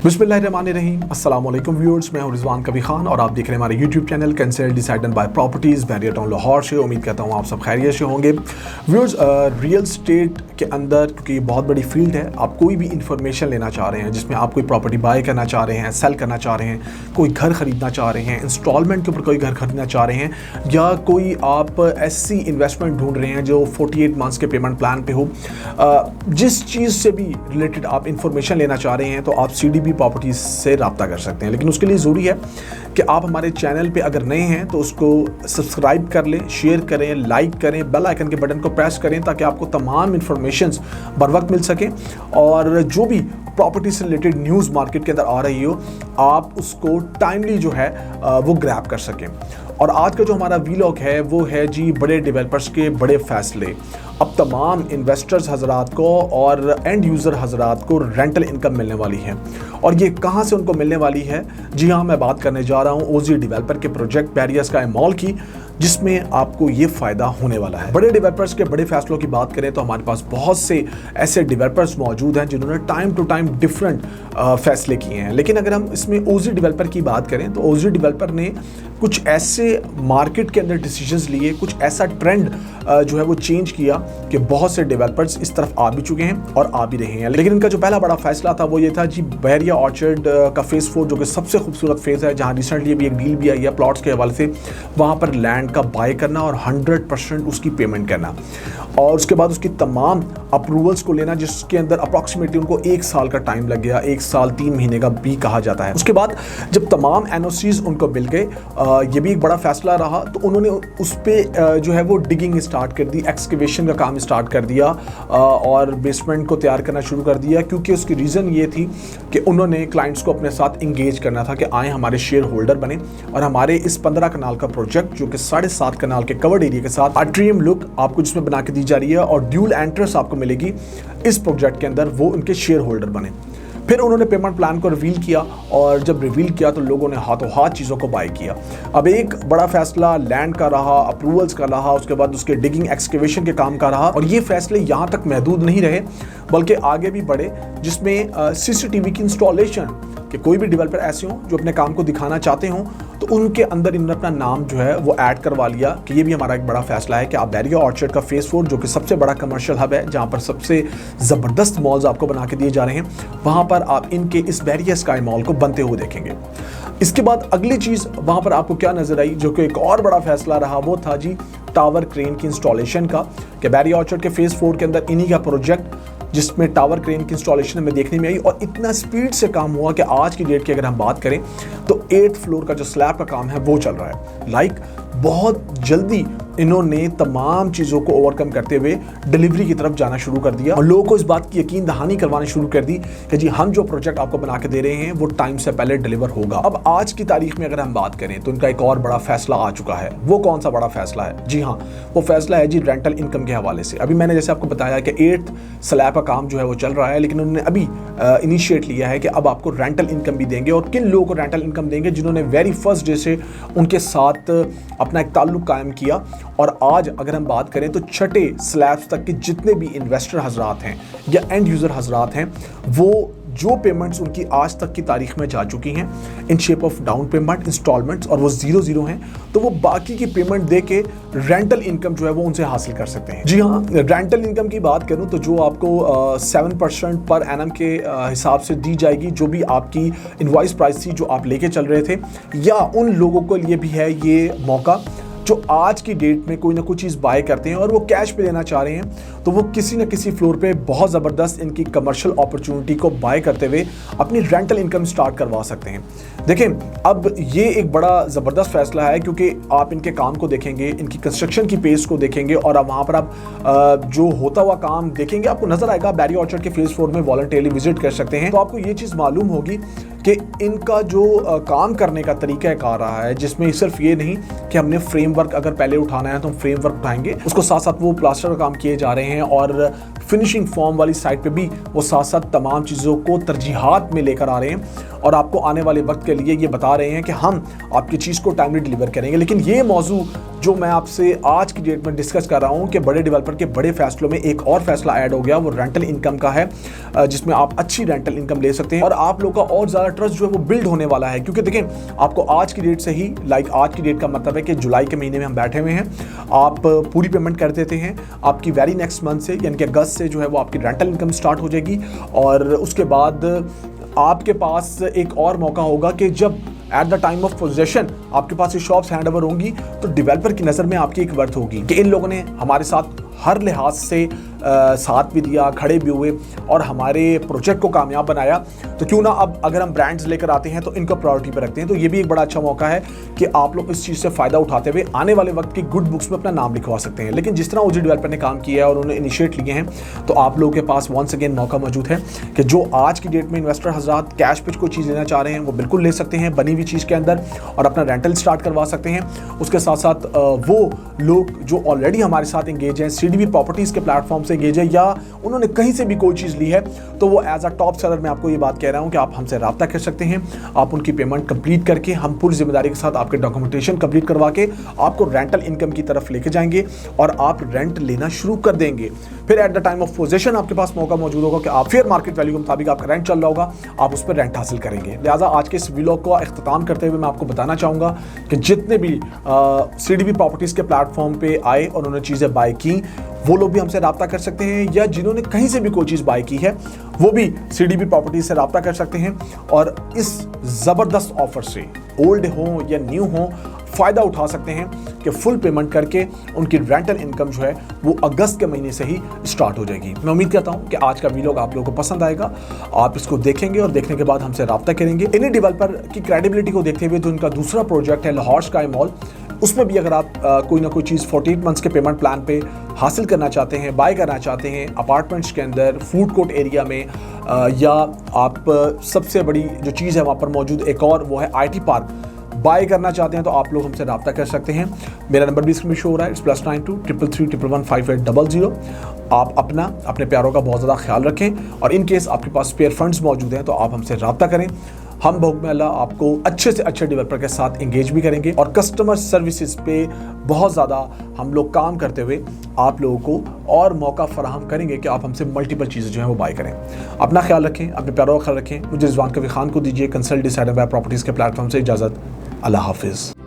बिस्मिल्लाहिर्रहमानिर्रहीम, अस्सलाम वालेकुम व्यूअर्स। मैं हूं रिजवान कबीर खान और आप देख रहे हैं हमारे YouTube channel consult decided by properties barrier town Lahore से। उम्मीद करता हूं आप सब खैरियत से होंगे। व्यूअर्स, रियल स्टेट के अंदर क्योंकि ये बहुत बड़ी फील्ड है, आप कोई भी इंफॉर्मेशन लेना चाह रहे हैं जिसमें आप कोई प्रॉपर्टी बाय करना चाह रहे हैं, सेल करना चाह रहे हैं, कोई घर ख़रीदना चाह रहे हैं, इंस्टॉलमेंट के ऊपर कोई घर खरीदना चाह रहे हैं, या कोई आप ऐसी इन्वेस्टमेंट ढूंढ रहे हैं जो 48 मंथ्स के पेमेंट प्लान पे हो, जिस चीज़ से भी रिलेटेड आप इंफॉर्मेशन लेना चाह रहे हैं तो आप CDB प्रॉपर्टीज़ से रब्ता कर सकते हैं। लेकिन उसके लिए ज़रूरी है कि आप हमारे चैनल पे अगर नए हैं तो उसको सब्सक्राइब कर लें, शेयर करें, लाइक करें, बेल आइकन के बटन को प्रेस करें ताकि आपको तमाम इन्फॉर्मेशंस बर वक्त मिल सकें और जो भी प्रॉपर्टी से रिलेटेड न्यूज़ मार्केट के अंदर आ रही हो आप उसको टाइमली जो है वो ग्रैब कर सकें। और आज का जो हमारा वीलॉग है वो है जी बड़े डेवलपर्स के बड़े फ़ैसले। अब तमाम इन्वेस्टर्स हजरात को और एंड यूज़र हजरात को रेंटल इनकम मिलने वाली है, और ये कहाँ से उनको मिलने वाली है? जी हाँ, मैं बात करने जा रहा हूँ OZ डेवलपर के प्रोजेक्ट बैरियर स्काई मॉल की, जिसमें आपको ये फ़ायदा होने वाला है। बड़े डेवलपर्स के बड़े फैसलों की बात करें तो हमारे पास बहुत से ऐसे डेवलपर्स मौजूद हैं जिन्होंने टाइम टू टाइम डिफरेंट फैसले किए हैं। लेकिन अगर हम इसमें OZ डेवलपर की बात करें तो OZ डेवलपर ने कुछ ऐसे मार्केट के अंदर डिसीजंस लिए, कुछ ऐसा ट्रेंड जो है वो चेंज किया कि बहुत से डेवलपर्स इस तरफ आ भी चुके हैं और आ भी रहे हैं। लेकिन इनका जो पहला बड़ा फैसला था वो ये था जी बहरिया ऑर्चर्ड का फेज़ 4 जो कि सबसे खूबसूरत फेज़ है, जहाँ रिसेंटली अभी एक डील भी आई है प्लॉट्स के हवाले से, वहाँ पर लैंड का बाय करना और 100% उसकी पेमेंट करना और उसके बाद उसकी तमाम अप्रूवल्स को लेना, जिसके अंदर अप्रॉक्सीमेटली उनको 1 साल का टाइम लग गया, 1 साल 3 महीने का भी कहा जाता है। उसके बाद जब तमाम NOCs उनको मिल गए, ये भी एक बड़ा फैसला रहा, तो उन्होंने उस पर जो है वो डिगिंग स्टार्ट कर दी, एक्सकेवेशन का काम स्टार्ट कर दिया और बेसमेंट को तैयार करना शुरू कर दिया, क्योंकि उसकी रीज़न ये थी कि उन्होंने क्लाइंट्स को अपने साथ इंगेज करना था कि आए हमारे शेयर होल्डर बने और हमारे इस 15 कनाल का प्रोजेक्ट जो कि 7.5 कनाल के कवर्ड एरिया के साथ अट्रियम लुक आपको जिसमें बना के दी जा रही है और ड्यूल एंट्रेंस आपको मिलेगी इस प्रोजेक्ट के अंदर, वो उनके शेयर होल्डर बने। फिर उन्होंने पेमेंट प्लान को रिवील किया और जब रिवील किया तो लोगों ने हाथों हाथ चीज़ों को बाय किया। अब एक बड़ा फैसला लैंड का रहा, अप्रूवल्स का रहा, उसके बाद उसके डिगिंग एक्सकेवेशन के काम का रहा, और ये फैसले यहाँ तक महदूद नहीं रहे बल्कि आगे भी बढ़े, जिसमें CCTV की इंस्टॉलेशन कि कोई भी डेवलपर ऐसे हों जो अपने काम को दिखाना चाहते हों तो उनके अंदर इन्होंने अपना नाम जो है वो ऐड करवा लिया। कि ये भी हमारा एक बड़ा फैसला है कि आप बैरियर ऑर्चर्ड का फेज़ 4 जो कि सबसे बड़ा कमर्शियल हब है, जहाँ पर सबसे ज़बरदस्त मॉल्स आपको बना के दिए जा रहे हैं, वहाँ पर आप इनके इस बैरियर स्काई मॉल को बनते हुए देखेंगे। इसके बाद अगली चीज़ वहाँ पर आपको क्या नज़र आई, जो कि एक और बड़ा फैसला रहा, वो था जी टावर क्रेन की इंस्टॉलेशन का। कि बैरियर ऑर्चर्ड के फेज़ 4 के अंदर इन्हीं का प्रोजेक्ट जिसमें टावर क्रेन की इंस्टॉलेशन हमें देखने में आई और इतना स्पीड से काम हुआ कि आज की डेट की अगर हम बात करें तो 8th फ्लोर का जो स्लैब का काम है वो चल रहा है। बहुत जल्दी इन्होंने तमाम चीज़ों को ओवरकम करते हुए डिलीवरी की तरफ जाना शुरू कर दिया और लोगों को इस बात की यकीन दहानी करवानी शुरू कर दी कि जी हम जो प्रोजेक्ट आपको बना के दे रहे हैं वो टाइम से पहले डिलीवर होगा। अब आज की तारीख में अगर हम बात करें तो इनका एक और बड़ा फैसला आ चुका है। वो कौन सा बड़ा फैसला है? जी हाँ, वो फैसला है जी रेंटल इनकम के हवाले से। अभी मैंने जैसे आपको बताया कि 8th स्लैब का काम जो है वो चल रहा है, लेकिन उन्होंने अभी इनिशिएट लिया है कि अब आपको रेंटल इनकम भी देंगे। और किन लोगों को रेंटल इनकम देंगे? जिन्होंने वेरी फर्स्ट डे से उनके साथ अपना एक ताल्लुक कायम किया। और आज अगर हम बात करें तो छठे स्लैब्स तक के जितने भी इन्वेस्टर हजरात हैं या एंड यूज़र हजरात हैं, वो जो पेमेंट्स उनकी आज तक की तारीख में जा चुकी हैं in shape of down payment, installments, और वो 0-0 हैं, तो वो बाकी की पेमेंट दे के रेंटल इनकम जो है वो उनसे हासिल कर सकते हैं। जी हाँ, रेंटल इनकम की बात करूं तो जो आपको 7% पर एनम के हिसाब से दी जाएगी, जो भी आपकी इनवॉइस प्राइस थी जो आप लेके चल रहे थे, या उन लोगों के लिए भी है ये मौका जो आज की डेट में कोई ना कोई चीज़ बाय करते हैं और वो कैश पे लेना चाह रहे हैं, तो वो किसी न किसी फ्लोर पे बहुत ज़बरदस्त इनकी कमर्शियल अपॉर्चुनिटी को बाय करते हुए अपनी रेंटल इनकम स्टार्ट करवा सकते हैं। देखें, अब ये एक बड़ा ज़बरदस्त फैसला है क्योंकि आप इनके काम को देखेंगे, इनकी कंस्ट्रक्शन की पेस को देखेंगे और अब वहाँ पर आप जो होता हुआ काम देखेंगे, आपको नज़र आएगा। बैरियर ऑर्चर्ड के फेज़ 4 में वॉलंटरली विजिट कर सकते हैं, तो आपको ये चीज़ मालूम होगी कि इनका जो काम करने का तरीका कार रहा है, जिसमें सिर्फ ये नहीं कि हमने फ्रेमवर्क अगर पहले उठाना है तो हम फ्रेमवर्क उठाएंगे, उसको साथ साथ वो प्लास्टर का काम किए जा रहे हैं और फिनिशिंग फॉर्म वाली साइड पे भी वो साथ साथ तमाम चीज़ों को तरजीहात में लेकर आ रहे हैं और आपको आने वाले वक्त के लिए ये बता रहे हैं कि हम आपकी चीज़ को टाइमली डिलीवर करेंगे। लेकिन ये मौजू जो मैं आपसे आज की डेट में डिस्कस कर रहा हूँ कि बड़े डेवलपर के बड़े फैसलों में एक और फैसला ऐड हो गया, वो रेंटल इनकम का है, जिसमें आप अच्छी रेंटल इनकम ले सकते हैं और आप लोग का और ज़्यादा ट्रस्ट जो है वो बिल्ड होने वाला है। क्योंकि देखें, आपको आज की डेट से ही, आज की डेट का मतलब है कि जुलाई के महीने में हम बैठे हुए हैं, आप पूरी पेमेंट कर देते हैं, आपकी वेरी नेक्स्ट मंथ से यानी कि अगस्त से जो है वो आपकी रेंटल इनकम स्टार्ट हो जाएगी। और उसके बाद आपके पास एक और मौका होगा कि जब at the time of possession आपके पास ये शॉप्स हैंड ओवर होंगी तो डेवलपर की नज़र में आपकी एक वर्थ होगी कि इन लोगों ने हमारे साथ हर लिहाज से साथ भी दिया, खड़े भी हुए और हमारे प्रोजेक्ट को कामयाब बनाया। तो क्यों ना अब अगर हम ब्रांड्स लेकर आते हैं तो इनको प्रायोरिटी पर रखते हैं। तो ये भी एक बड़ा अच्छा मौका है कि आप लोग इस चीज़ से फ़ायदा उठाते हुए आने वाले वक्त की गुड बुक्स में अपना नाम लिखवा सकते हैं। लेकिन जिस तरह ओजी डेवलपर ने काम किया है और उन्होंने इनिशिएट लिए हैं, तो आप लोगों के पास वंस अगेन मौका मौजूद है कि जो आज की डेट में इन्वेस्टर हज़रात कैश पे कोई चीज़ लेना चाह रहे हैं वो बिल्कुल ले सकते हैं बनी हुई चीज़ के अंदर और अपना रेंटल स्टार्ट करवा सकते हैं। उसके साथ साथ वो लोग जो ऑलरेडी हमारे साथ एंगेज हैं, सीडीबी प्रॉपर्टीज़ के प्लेटफॉर्म से एंगेज है या उन्होंने कहीं से भी कोई चीज़ ली है, तो वो एज अ टॉप सेलर मैं आपको ये बात कह रहा हूँ कि आप हमसे रब्ता कर सकते हैं। आप उनकी पेमेंट कंप्लीट करके हम पूरी जिम्मेदारी के साथ आपके डॉक्यूमेंटेशन कंप्लीट करवा के आपको रेंटल इनकम की तरफ लेके जाएंगे और आप रेंट लेना शुरू कर देंगे। फिर at the time of possession आपके पास मौका मौजूद होगा कि आप फेयर मार्केट वैल्यू के मुताबिक आपका रेंट चल रहा होगा, आप उस पर रेंट हासिल करेंगे। लिहाजा आज के इस व्लॉग का इख्तिताम करते हुए मैं आपको बताना चाहूँगा कि जितने भी सीडीबी प्रॉपर्टीज़ के प्लेटफॉर्म पे आए और उन्होंने चीज़ें बाय की, वो लोग भी हमसे रब्ता कर सकते हैं, या जिन्होंने कहीं से भी कोई चीज़ बाय की है वो भी सीडीबी प्रॉपर्टीज से रब्ता कर सकते हैं और इस ज़बरदस्त ऑफर से ओल्ड हो या न्यू हो फ़ायदा उठा सकते हैं कि फुल पेमेंट करके उनकी रेंटल इनकम जो है वो अगस्त के महीने से ही स्टार्ट हो जाएगी। मैं उम्मीद करता हूं कि आज का वीडियो आप लोगों को पसंद आएगा, आप इसको देखेंगे और देखने के बाद हमसे रब्ता करेंगे। इन्हीं डेवलपर की क्रेडिबिलिटी को देखते हुए जो इनका दूसरा प्रोजेक्ट है लाहौर स्काई मॉल, उसमें भी अगर आप कोई ना कोई चीज़ 48 मंथ्स के पेमेंट प्लान पे हासिल करना चाहते हैं, बाय करना चाहते हैं अपार्टमेंट्स के अंदर, फूड कोर्ट एरिया में, या आप सबसे बड़ी जो चीज़ है वहाँ पर मौजूद एक और वो है IT पार्क, बाय करना चाहते हैं, तो आप लोग हमसे रब्ता कर सकते हैं। मेरा नंबर भी स्क्रीन में शो हो रहा है, +92 333 111 5800। आप अपने प्यारों का बहुत ज़्यादा ख्याल रखें और इन केस आपके पास स्पेयर फंड्स मौजूद हैं तो आप हमसे रब्ता करें। हम बहु अल्लाह आपको अच्छे से अच्छे डेवलपर के साथ एंगेज भी करेंगे और कस्टमर सर्विसेज पे बहुत ज़्यादा हम लोग काम करते हुए आप लोगों को और मौका फराहम करेंगे कि आप हमसे मल्टीपल चीज़ें जो हैं वो बाय करें। अपना ख्याल रखें, अपने प्यारों का ख्याल रखें। मुझे रिजवान कबीर खान को दीजिए कंसल्ट डिसाइडेड बाय प्रॉपर्टीज़ के प्लेटफॉर्म से इजाज़त। अल्लाह हाफिज़।